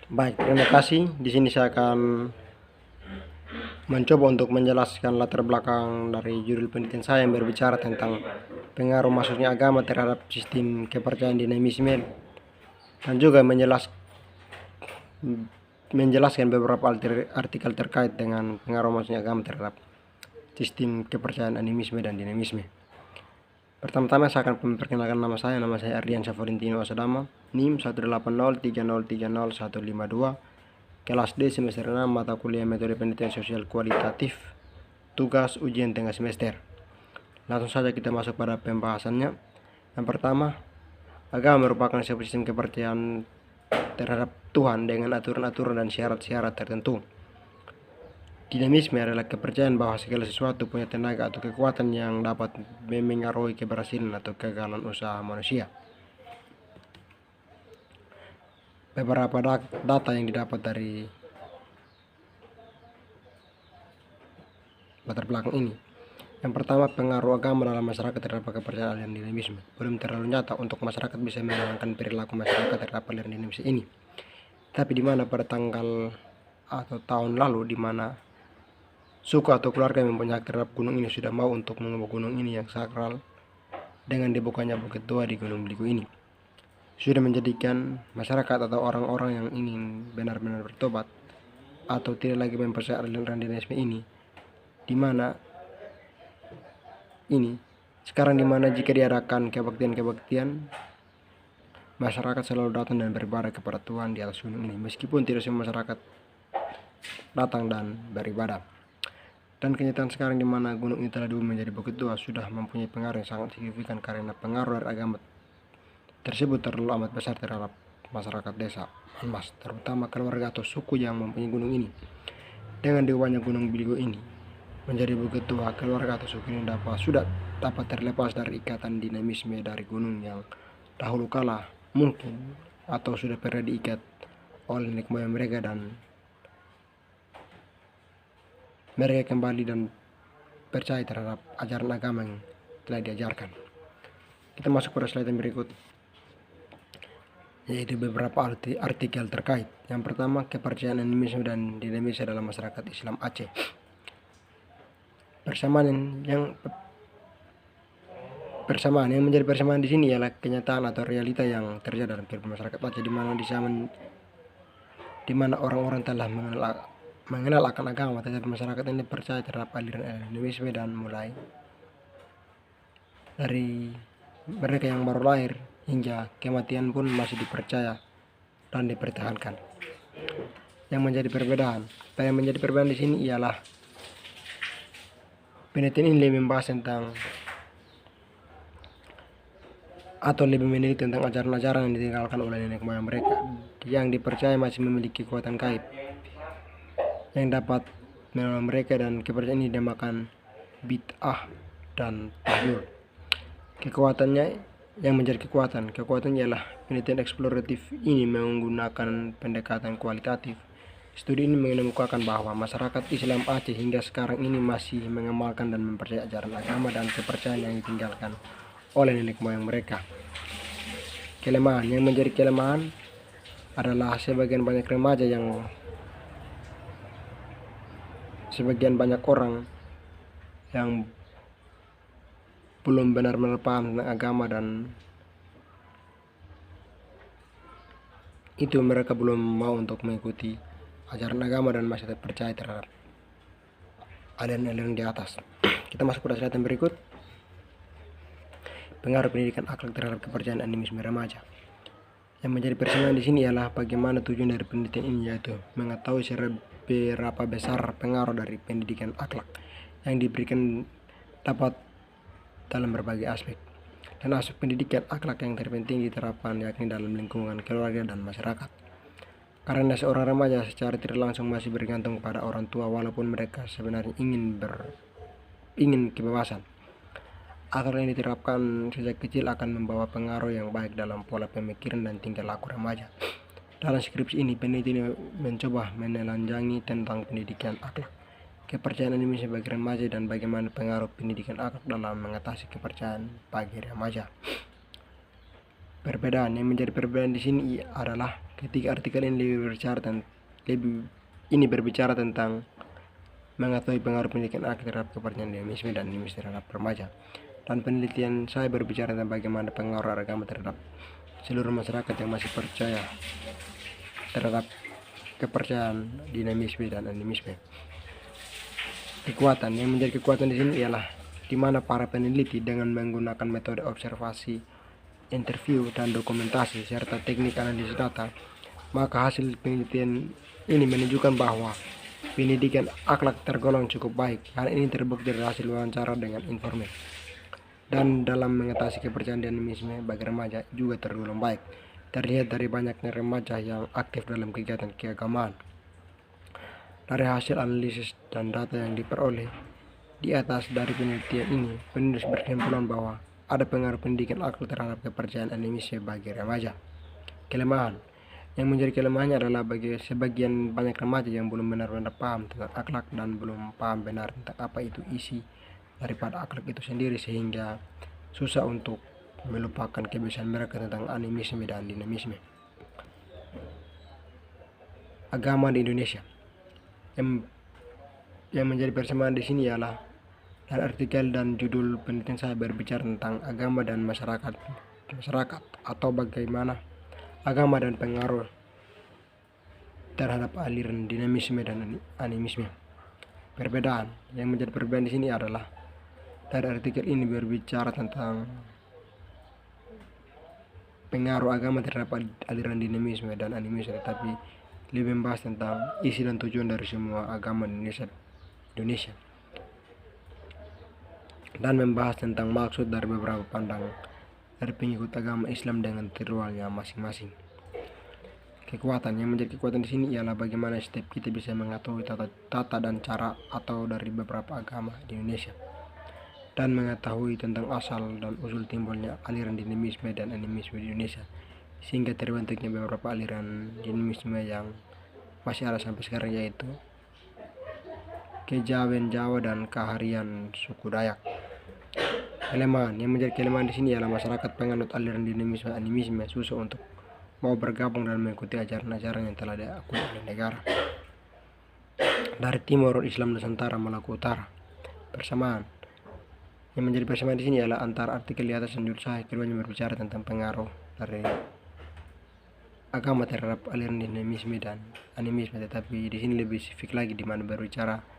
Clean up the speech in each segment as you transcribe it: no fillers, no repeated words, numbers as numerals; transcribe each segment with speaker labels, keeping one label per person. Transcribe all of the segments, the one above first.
Speaker 1: Baik, terima kasih. Di sini saya akan mencoba untuk menjelaskan latar belakang dari judul penelitian saya yang berbicara tentang pengaruh masuknya agama terhadap sistem kepercayaan dinamisme, dan juga menjelaskan beberapa artikel terkait dengan pengaruh masuknya agama terhadap sistem kepercayaan animisme dan dinamisme. Pertama-tama saya akan memperkenalkan nama saya Ardian Saforintino Asadama, NIM 18030300152, kelas D semester 6, mata kuliah metode penelitian sosial kualitatif, tugas ujian tengah semester. Langsung saja kita masuk pada pembahasannya. Yang pertama, agama merupakan sebuah sistem kepercayaan terhadap Tuhan dengan aturan-aturan dan syarat-syarat tertentu. Dinamisme adalah kepercayaan bahwa segala sesuatu punya tenaga atau kekuatan yang dapat memengaruhi keberhasilan atau kegagalan usaha manusia. Beberapa data yang didapat dari latar belakang ini. Yang pertama, pengaruh agama dalam masyarakat terhadap kepercayaan aliran dinamisme. Belum terlalu nyata untuk masyarakat bisa menenangkan perilaku masyarakat terhadap aliran dinamisme ini. Tapi di mana pada tanggal atau tahun lalu, di mana suku atau keluarga yang mempunyai hak terhadap gunung ini sudah mau untuk mengubah gunung ini yang sakral dengan dibukanya bukit tua di Gunung Beligo ini. Sudah menjadikan masyarakat atau orang-orang yang ingin benar-benar bertobat atau tidak lagi mempercayai aliran dinamisme ini, di mana jika diadakan kebaktian, masyarakat selalu datang dan beribadah kepada Tuhan di atas gunung ini, meskipun tidak semua masyarakat datang dan beribadah. Dan kenyataan sekarang di mana gunung ini telah diubah menjadi bukit tua sudah mempunyai pengaruh yang sangat signifikan, karena pengaruh dari agama tersebut terlalu amat besar terhadap masyarakat desa Mas, terutama keluarga atau suku yang mempunyai gunung ini. Dengan diubahnya Gunung Beligo ini menjadi bukit tua, keluarga atau suku ini sudah dapat terlepas dari ikatan dinamisme dari gunung yang dahulu kala mungkin atau sudah pernah diikat oleh nenek moyang mereka, dan mereka kembali dan percaya terhadap ajaran agama yang telah diajarkan. Kita masuk pada slide yang berikut, yaitu beberapa artikel terkait. Yang pertama, kepercayaan animisme dan dinamisme dalam masyarakat Islam Aceh. Persamaan yang menjadi persamaan di sini ialah kenyataan atau realita yang terjadi dalam kehidupan masyarakat Aceh, di mana orang-orang telah mengenal akan agama, tetapi masyarakat ini percaya terhadap aliran animisme, dan mulai dari mereka yang baru lahir hingga kematian pun masih dipercaya dan dipertahankan. Yang menjadi perbedaan di sini ialah penelitian ini lebih membahas tentang atau lebih meneliti tentang ajaran-ajaran yang ditinggalkan oleh nenek moyang mereka yang dipercaya masih memiliki kekuatan gaib yang dapat menolong mereka, dan kepercayaan ini dinamakan bid'ah dan tahyul. Kekuatannya yang menjadi kekuatan ialah penelitian eksploratif ini menggunakan pendekatan kualitatif. Studi ini mengemukakan bahwa masyarakat Islam Aceh hingga sekarang ini masih mengamalkan dan mempercayai ajaran agama dan kepercayaan yang ditinggalkan oleh nenek moyang mereka. Kelemahan yang menjadi kelemahan adalah sebagian banyak orang yang belum benar-benar paham tentang agama, dan itu mereka belum mau untuk mengikuti ajaran agama dan masih percaya terhadap aliran-aliran di atas. Kita masuk pada slide yang berikut, pengaruh pendidikan akhlak terhadap kepercayaan animisme remaja. Yang menjadi persamaan di sini ialah bagaimana tujuan dari penelitian ini, yaitu mengetahui seberapa besar pengaruh dari pendidikan akhlak yang diberikan dapat dalam berbagai aspek, dan aspek pendidikan akhlak yang terpenting diterapkan yakni dalam lingkungan keluarga dan masyarakat. Karena seorang remaja secara tidak langsung masih bergantung pada orang tua walaupun mereka sebenarnya ingin kebebasan. Akhlak yang diterapkan sejak kecil akan membawa pengaruh yang baik dalam pola pemikiran dan tingkah laku remaja. Dalam skripsi ini, peneliti mencoba menelanjangi tentang pendidikan akhlak, kepercayaan animisme bagi remaja, dan bagaimana pengaruh pendidikan akhlak dalam mengatasi kepercayaan bagi remaja. Perbedaan yang menjadi perbedaan di sini adalah Ketika artikel ini berbicara tentang mengetahui pengaruh pendidikan akhlak terhadap kepercayaan dinamisme dan animisme terhadap remaja. Dan penelitian saya berbicara tentang bagaimana pengaruh agama terhadap seluruh masyarakat yang masih percaya terhadap kepercayaan dinamisme dan animisme. Kekuatan yang menjadi kekuatan di sini ialah di mana para peneliti dengan menggunakan metode observasi, interview, dan dokumentasi serta teknik analisis data, maka hasil penelitian ini menunjukkan bahwa pendidikan akhlak tergolong cukup baik. Hal ini terbukti dari hasil wawancara dengan informan. Dan dalam mengatasi kepercayaan dinamisme bagi remaja juga tergolong baik. Terlihat dari banyaknya remaja yang aktif dalam kegiatan keagamaan. Dari hasil analisis dan data yang diperoleh di atas dari penelitian ini, penulis berkesimpulan bahwa ada pengaruh pendidikan akhlak terhadap kepercayaan animisme bagi remaja. Kelemahan yang menjadi kelemahannya adalah bagi sebagian banyak remaja yang belum benar-benar paham tentang akhlak dan belum paham benar tentang apa itu isi daripada akhlak itu sendiri, sehingga susah untuk melupakan kebiasaan mereka tentang animisme dan dinamisme. Agama di Indonesia yang menjadi persamaan di sini ialah dan artikel dan judul penelitian saya berbicara tentang agama dan masyarakat atau bagaimana agama dan pengaruh terhadap aliran dinamisme dan animisme. Perbedaan yang menjadi perbedaan di sini adalah dari artikel ini berbicara tentang pengaruh agama terhadap aliran dinamisme dan animisme, tetapi lebih membahas tentang isi dan tujuan dari semua agama Indonesia dan membahas tentang maksud dari beberapa pandangan dari pengikut agama Islam dengan ritualnya masing-masing. Kekuatan yang menjadi kekuatan di sini ialah bagaimana setiap kita bisa mengetahui tata dan cara atau dari beberapa agama di Indonesia dan mengetahui tentang asal dan usul timbulnya aliran dinamisme dan animisme di Indonesia, sehingga terbentuknya beberapa aliran dinamisme yang masih ada sampai sekarang, yaitu kejawen Jawa dan keharian suku Dayak. Kelemahan yang menjadi kelemahan di sini ialah masyarakat penganut aliran dinamisme animisme susah untuk mau bergabung dan mengikuti ajaran-ajaran yang telah diakui oleh negara. Dari Timur Islam Nusantara Maluku Utara. Persamaan yang menjadi persamaan di sini ialah antara artikel di atas dan judul saya, keduanya berbicara tentang pengaruh dari agama terhadap aliran dinamisme dan animisme, tetapi di sini lebih spesifik lagi di mana berbicara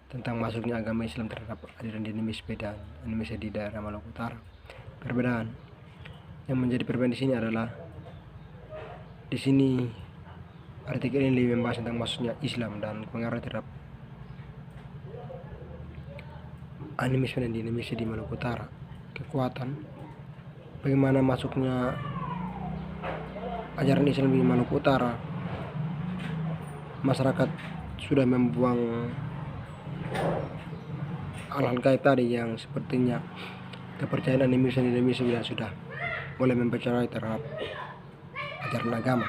Speaker 1: tentang masuknya agama Islam terhadap aliran dinamisme dan animisme di daerah Maluku Utara. Perbedaan yang menjadi perbedaan di sini adalah di sini artikel ini lebih membahas tentang masuknya Islam dan pengaruh terhadap animisme dan dinamisme di Maluku Utara. Kekuatan bagaimana masuknya ajaran Islam di Maluku Utara. Masyarakat sudah membuang hal-hal gaib tadi yang sepertinya kepercayaan animisme dan dinamisme sudah mulai mempercayai terhadap ajaran agama.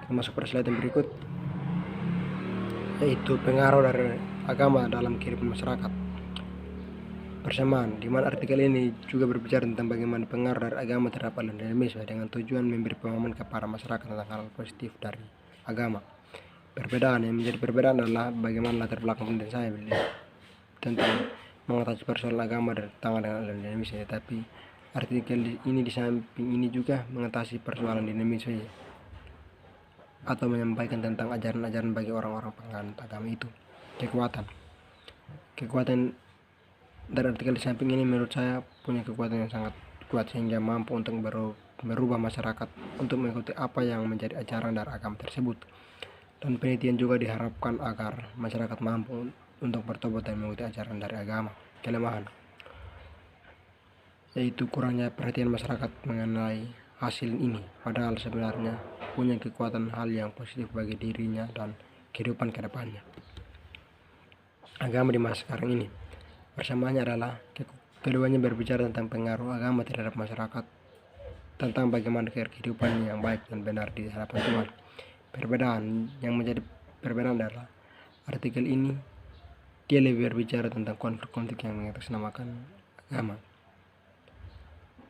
Speaker 1: Kita masuk pada slide yang berikut, yaitu pengaruh dari agama dalam kehidupan masyarakat. Persamaan, di mana artikel ini juga berbicara tentang bagaimana pengaruh dari agama terhadap aliran dinamisme dengan tujuan memberi pemahaman kepada masyarakat tentang hal positif dari agama. Perbedaan yang menjadi perbedaan adalah bagaimana latar belakang penelitian saya tentang mengatasi persoalan agama dan tangan dengan aliran dinamisme, tetapi artikel ini di samping ini juga mengatasi persoalan dinamisme atau menyampaikan tentang ajaran-ajaran bagi orang-orang penganut agama itu. Kekuatan dari artikel di samping ini menurut saya punya kekuatan yang sangat kuat sehingga mampu untuk merubah masyarakat untuk mengikuti apa yang menjadi ajaran dari agama tersebut. Dan penelitian juga diharapkan agar masyarakat mampu untuk bertobat dan mengikuti ajaran dari agama. Kelemahan yaitu kurangnya perhatian masyarakat mengenai hasil ini, padahal sebenarnya punya kekuatan hal yang positif bagi dirinya dan kehidupan kedepannya. Agama di masa sekarang ini. Persamaannya adalah keduanya berbicara tentang pengaruh agama terhadap masyarakat, tentang bagaimana kehidupan yang baik dan benar di hadapan Tuhan. Perbedaan yang menjadi perbedaan adalah artikel ini dia lebih berbicara tentang konflik-konflik yang mengatasnamakan agama.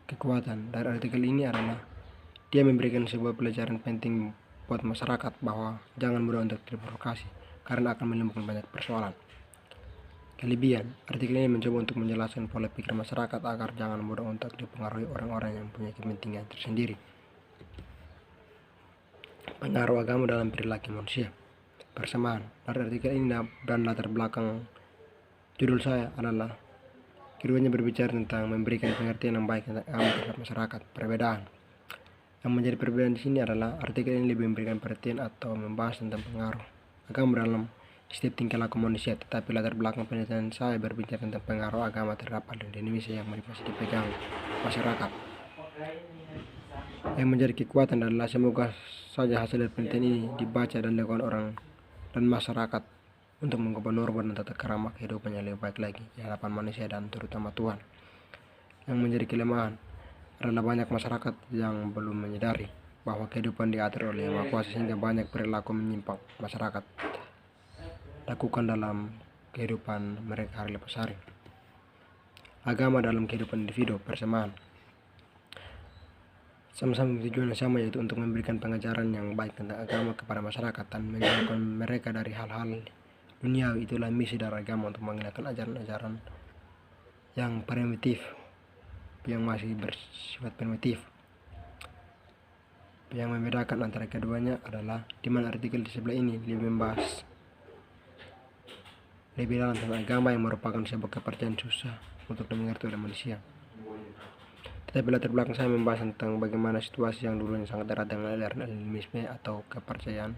Speaker 1: Kekuatan dari artikel ini adalah dia memberikan sebuah pelajaran penting buat masyarakat bahwa jangan mudah untuk terprovokasi karena akan menimbulkan banyak persoalan. Kelebihan, artikel ini mencoba untuk menjelaskan pola pikir masyarakat agar jangan mudah untuk dipengaruhi orang-orang yang punya kepentingan tersendiri. Pengaruh agama dalam perilaku manusia. Persamaan, dari artikel ini dan latar belakang judul saya adalah keduanya berbicara tentang memberikan pengertian yang baik tentang agama terhadap masyarakat. Perbedaan yang menjadi perbedaan di sini adalah artikel ini lebih memberikan perhatian atau membahas tentang pengaruh agama dalam setiap tingkah laku manusia, tetapi latar belakang penelitian saya berbicara tentang pengaruh agama terhadap aliran di Indonesia yang masih dipegang masyarakat. Yang menjadi kekuatan adalah semoga saja hasil dari penelitian ini dibaca dan dilakukan orang dan masyarakat untuk mengubah norma dan tata kerama kehidupan yang lebih baik lagi di hadapan manusia dan terutama Tuhan. Yang menjadi kelemahan adalah banyak masyarakat yang belum menyadari bahwa kehidupan diatur oleh Yang Maha Kuasa sehingga banyak perilaku menyimpang masyarakat lakukan dalam kehidupan mereka hari lepas hari. Agama dalam kehidupan individu. Persamaan sama-sama tujuan yang sama, yaitu untuk memberikan pengajaran yang baik tentang agama kepada masyarakat dan menjauhkan mereka dari hal-hal duniawi. Itulah misi dari agama, untuk menghilangkan ajaran-ajaran yang primitif, yang masih bersifat primitif. Yang membedakan antara keduanya adalah di mana artikel di sebelah ini lebih membahas lebih dalam tentang agama yang merupakan sebuah kepercayaan susah untuk dimengerti oleh manusia. Tetapi latar belakang saya membahas tentang bagaimana situasi yang dulunya sangat erat dengan aliran animisme atau kepercayaan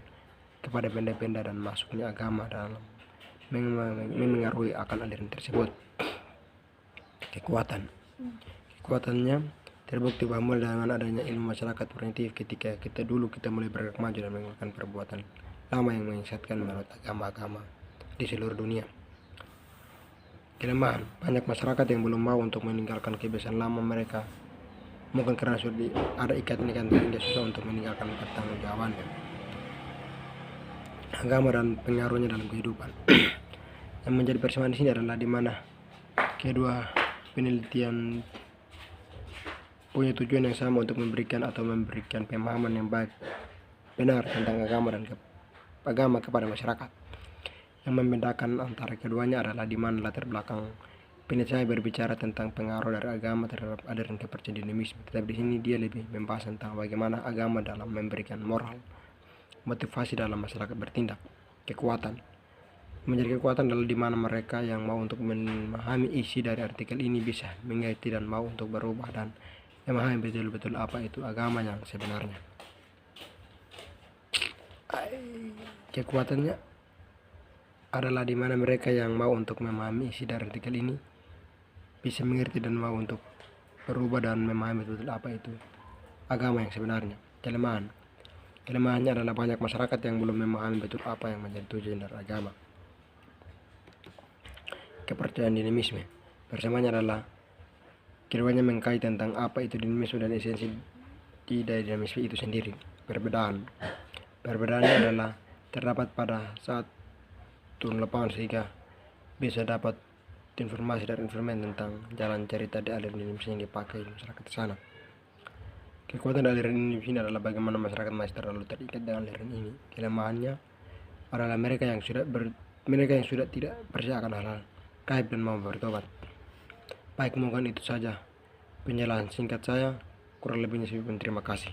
Speaker 1: kepada benda-benda dan masuknya agama dalam memengaruhi akan aliran tersebut. Kekuatannya terbukti bahwa dengan adanya ilmu masyarakat primitif ketika kita mulai bergerak maju dan melakukan perbuatan lama yang menyesatkan menurut agama-agama di seluruh dunia. Kelemahan, banyak masyarakat yang belum mau untuk meninggalkan kebiasaan lama mereka, mungkin karena sudah ada ikatan sehingga susah untuk meninggalkan pertanggungjawabannya. Agama dan pengaruhnya dalam kehidupan. Yang menjadi persamaan di sini adalah di mana kedua penelitian punya tujuan yang sama untuk memberikan pemahaman yang baik benar tentang agama kepada masyarakat. Yang membedakan antara keduanya adalah di mana latar belakang penelitian saya berbicara tentang pengaruh dari agama terhadap aliran kepercayaan dinamisme, tetapi di sini dia lebih membahas tentang bagaimana agama dalam memberikan moral, motivasi dalam masyarakat bertindak. Kekuatan menjadi kekuatan adalah di mana mereka yang mau untuk memahami isi dari artikel ini bisa mengerti dan mau untuk berubah dan memahami betul-betul apa itu agama yang sebenarnya. Kekuatannya adalah di mana mereka yang mau untuk memahami isi dari artikel ini bisa mengerti dan mau untuk berubah dan memahami betul apa itu agama yang sebenarnya. Kelemahannya adalah banyak masyarakat yang belum memahami betul apa yang menjadi tujuan dari agama. Kepercayaan dinamisme. Bersamaannya adalah keduanya mengkait tentang apa itu dinamisme dan esensi di dinamisme itu sendiri. Perbedaannya adalah terdapat pada saat turun lapangan sehingga bisa dapat informasi dan informasi tentang jalan cerita di aliran dinamisme yang dipakai masyarakat di sana. Kekuatan aliran ini adalah bagaimana masyarakat masih terlalu terikat dengan aliran ini. Kelemahannya adalah mereka yang sudah tidak percaya akan hal-hal gaib dan mau bertobat. Baik, mungkin itu saja penjelasan singkat saya. Kurang lebihnya saya terima kasih.